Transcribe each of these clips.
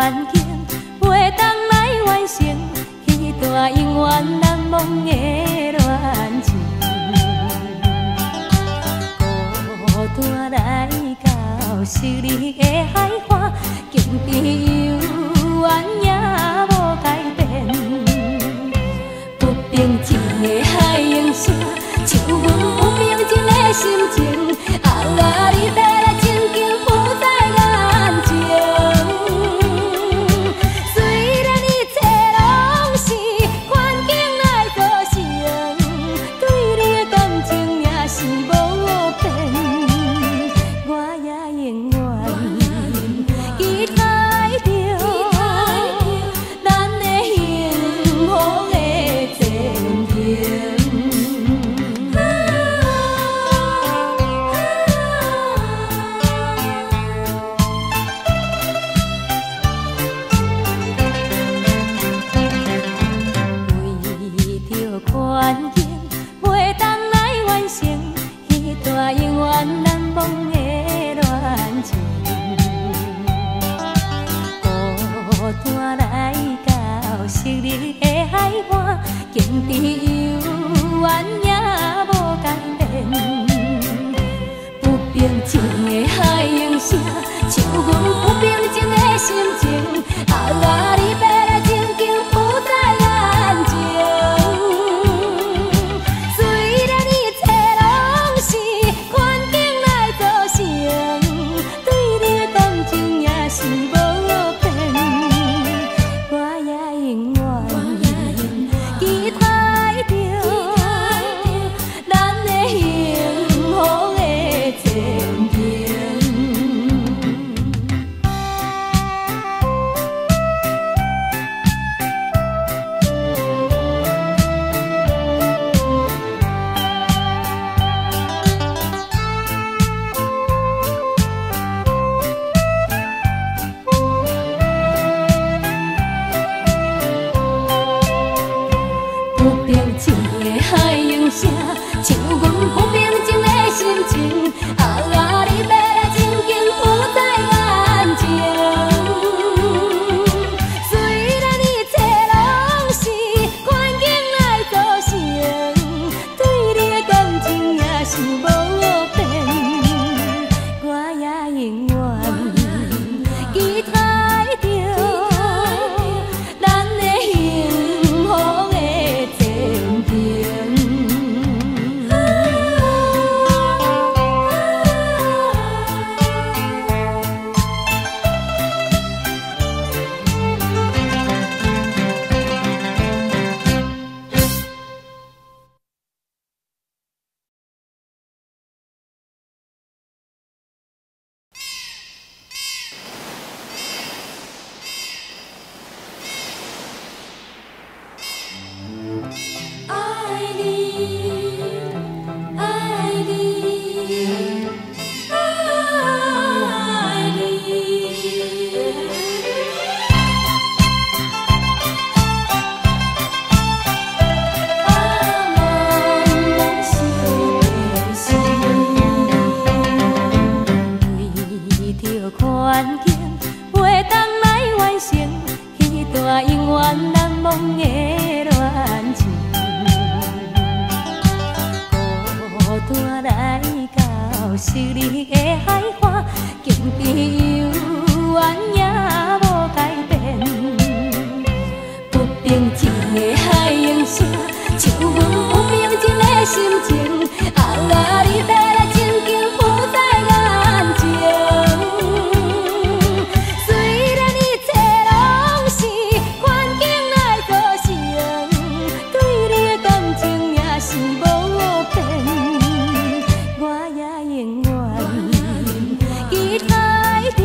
环境，袂当来完成彼段永远难忘的恋情。孤单来到昔日的海岸，经历幽怨也无改变。不平静的海涌声，唱阮不平静的心情。啊，你要来情景浮在眼前。虽然一切拢是环境来造成，对你的感情也是无变。我也永远期待着咱的幸福的前程。为着环境，袂当来完成彼段永远难忘的恋情。孤单来到昔日的海岸，经历幽怨也无改变。不平静的海涌声，唱阮不平静的心情。啊，你要来情景浮在眼前。虽然一切拢是环境来造成，对你的感情也是无变。我也永远期待着咱的幸福的前程。不平静的海涌声，唱阮不平静的心情。啊，你要来情景浮在眼前。虽然一切拢是环境来造成，对你的感情也是无变。我也永远期待着咱的幸福的前程。爱你，爱你，爱你。茫茫是悲心，为着环境，袂当来完成彼段永远难忘的恋情。孤单来到昔日的海岸，经历幽怨也无改变。不平静的海涌声，唱阮不平静的心情。啊，你要来情景浮在眼前。虽然一切拢是环境来造成，对你的感情也是无变。我也永远期待着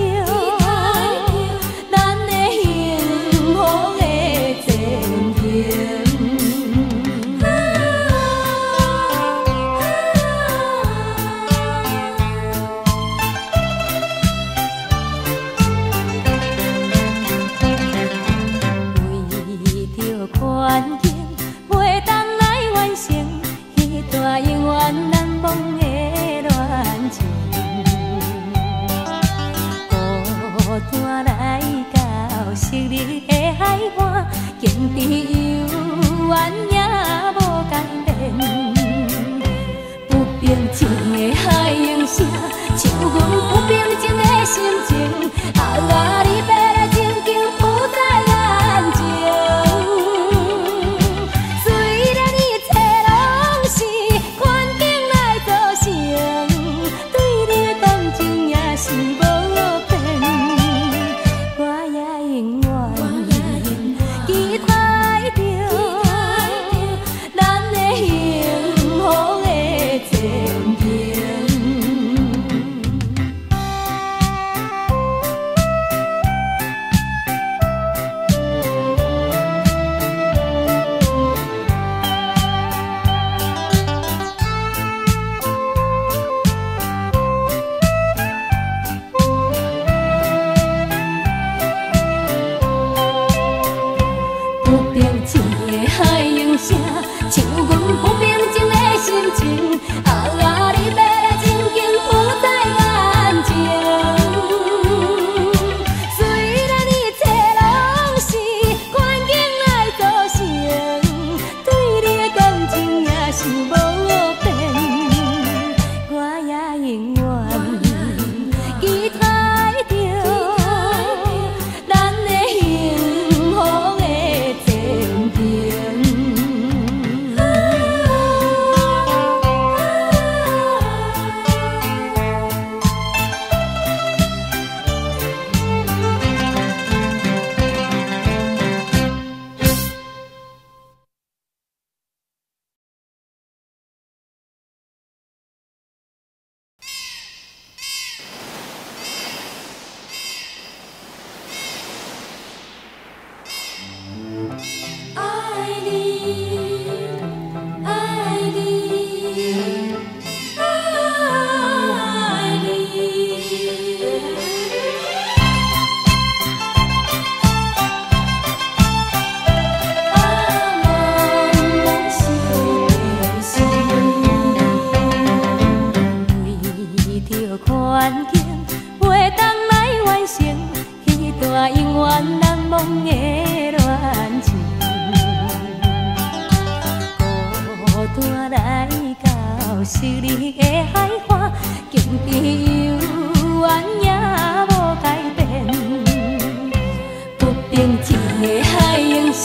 经知有缘也无改变。不平静的海涌声，唱阮不平静的心情。啊，离别的情景浮在眼前。虽然一切拢是环境来造成，对你的感情也是无变。我也永远期待着咱的幸福的前景。不平静的海涌声，唱阮不平静的心情。啊，离别的情景浮在眼前。虽然一切拢是环境来造成，对你的感情也是无变。我也永远期待着咱的幸福的前景。爱你，爱你，爱你。茫茫惜别时，为着环境，袂当来完成迄段永远难忘的恋情。孤单来到失你的海岸，经知有缘也无改变。不平静的海涌声，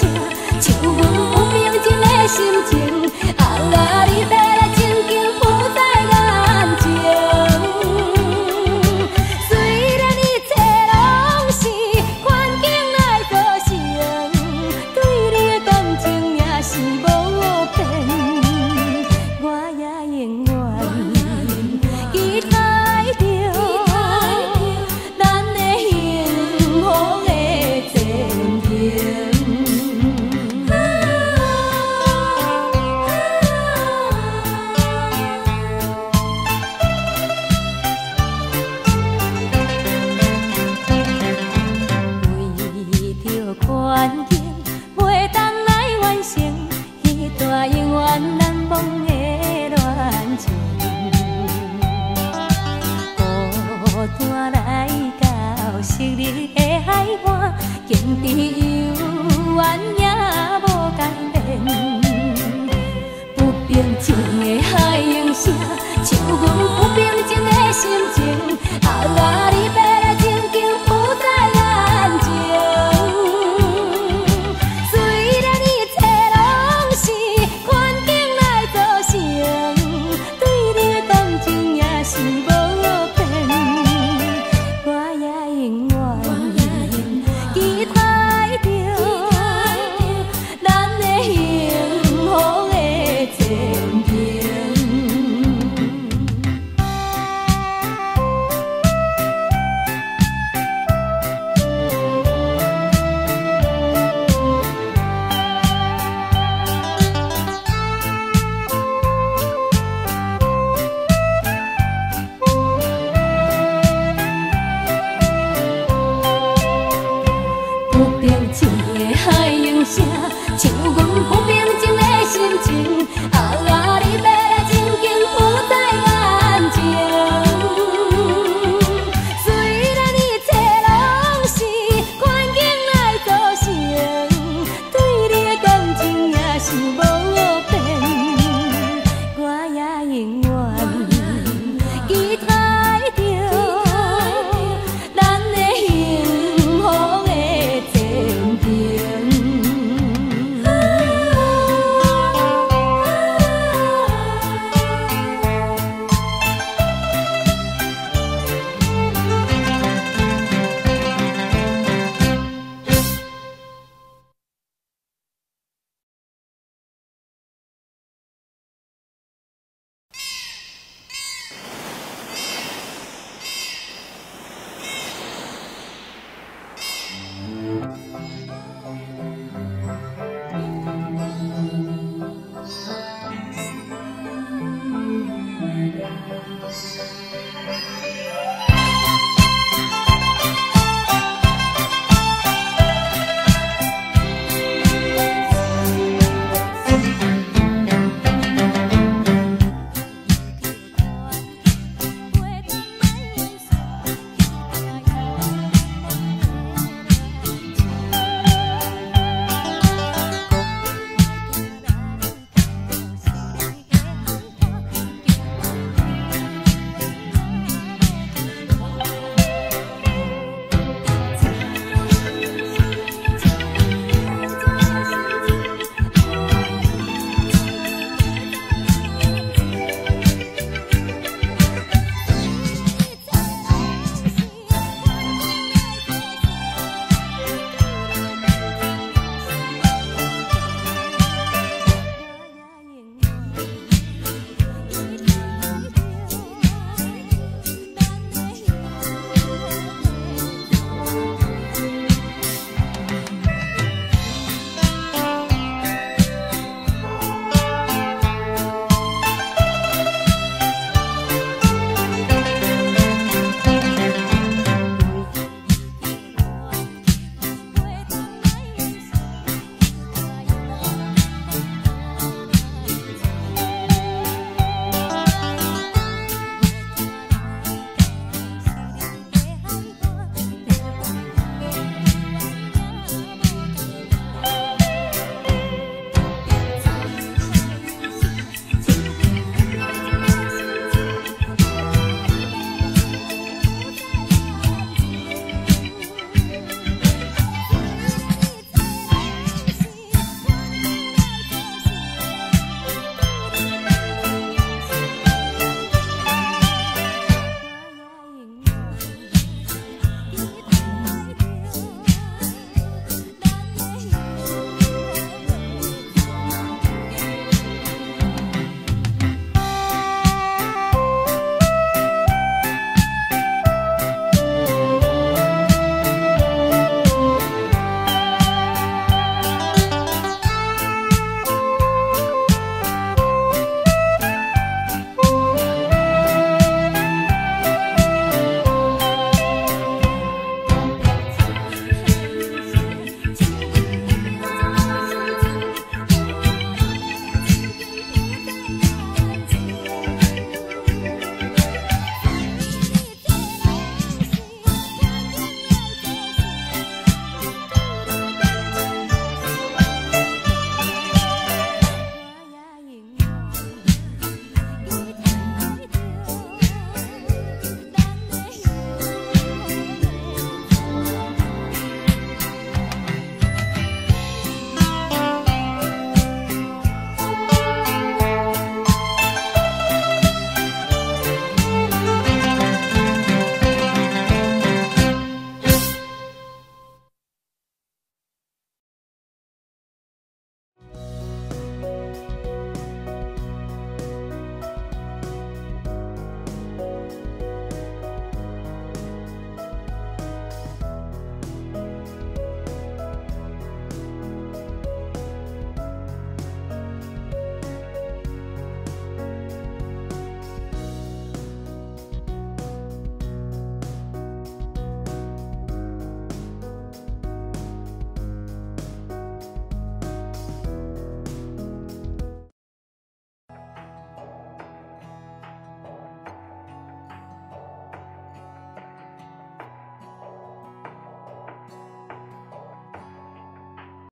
唱阮不平静的心情。啊，离别的情景浮在眼前。虽然一切拢是环境来造成，对你的感情也是无变。我也永远期待着咱的幸福的前景。为着环境，袂当来完成迄段永远难忘的恋情。孤单来到失你的海岸，经知有缘也无改变。不平静的海涌声，唱阮不平静的心情。啊，离别的情景浮在眼前。虽然一切拢是环境来造成，对你的感情也是无变。我也永远期待着咱的幸福的前景。不平静的海涌声，唱阮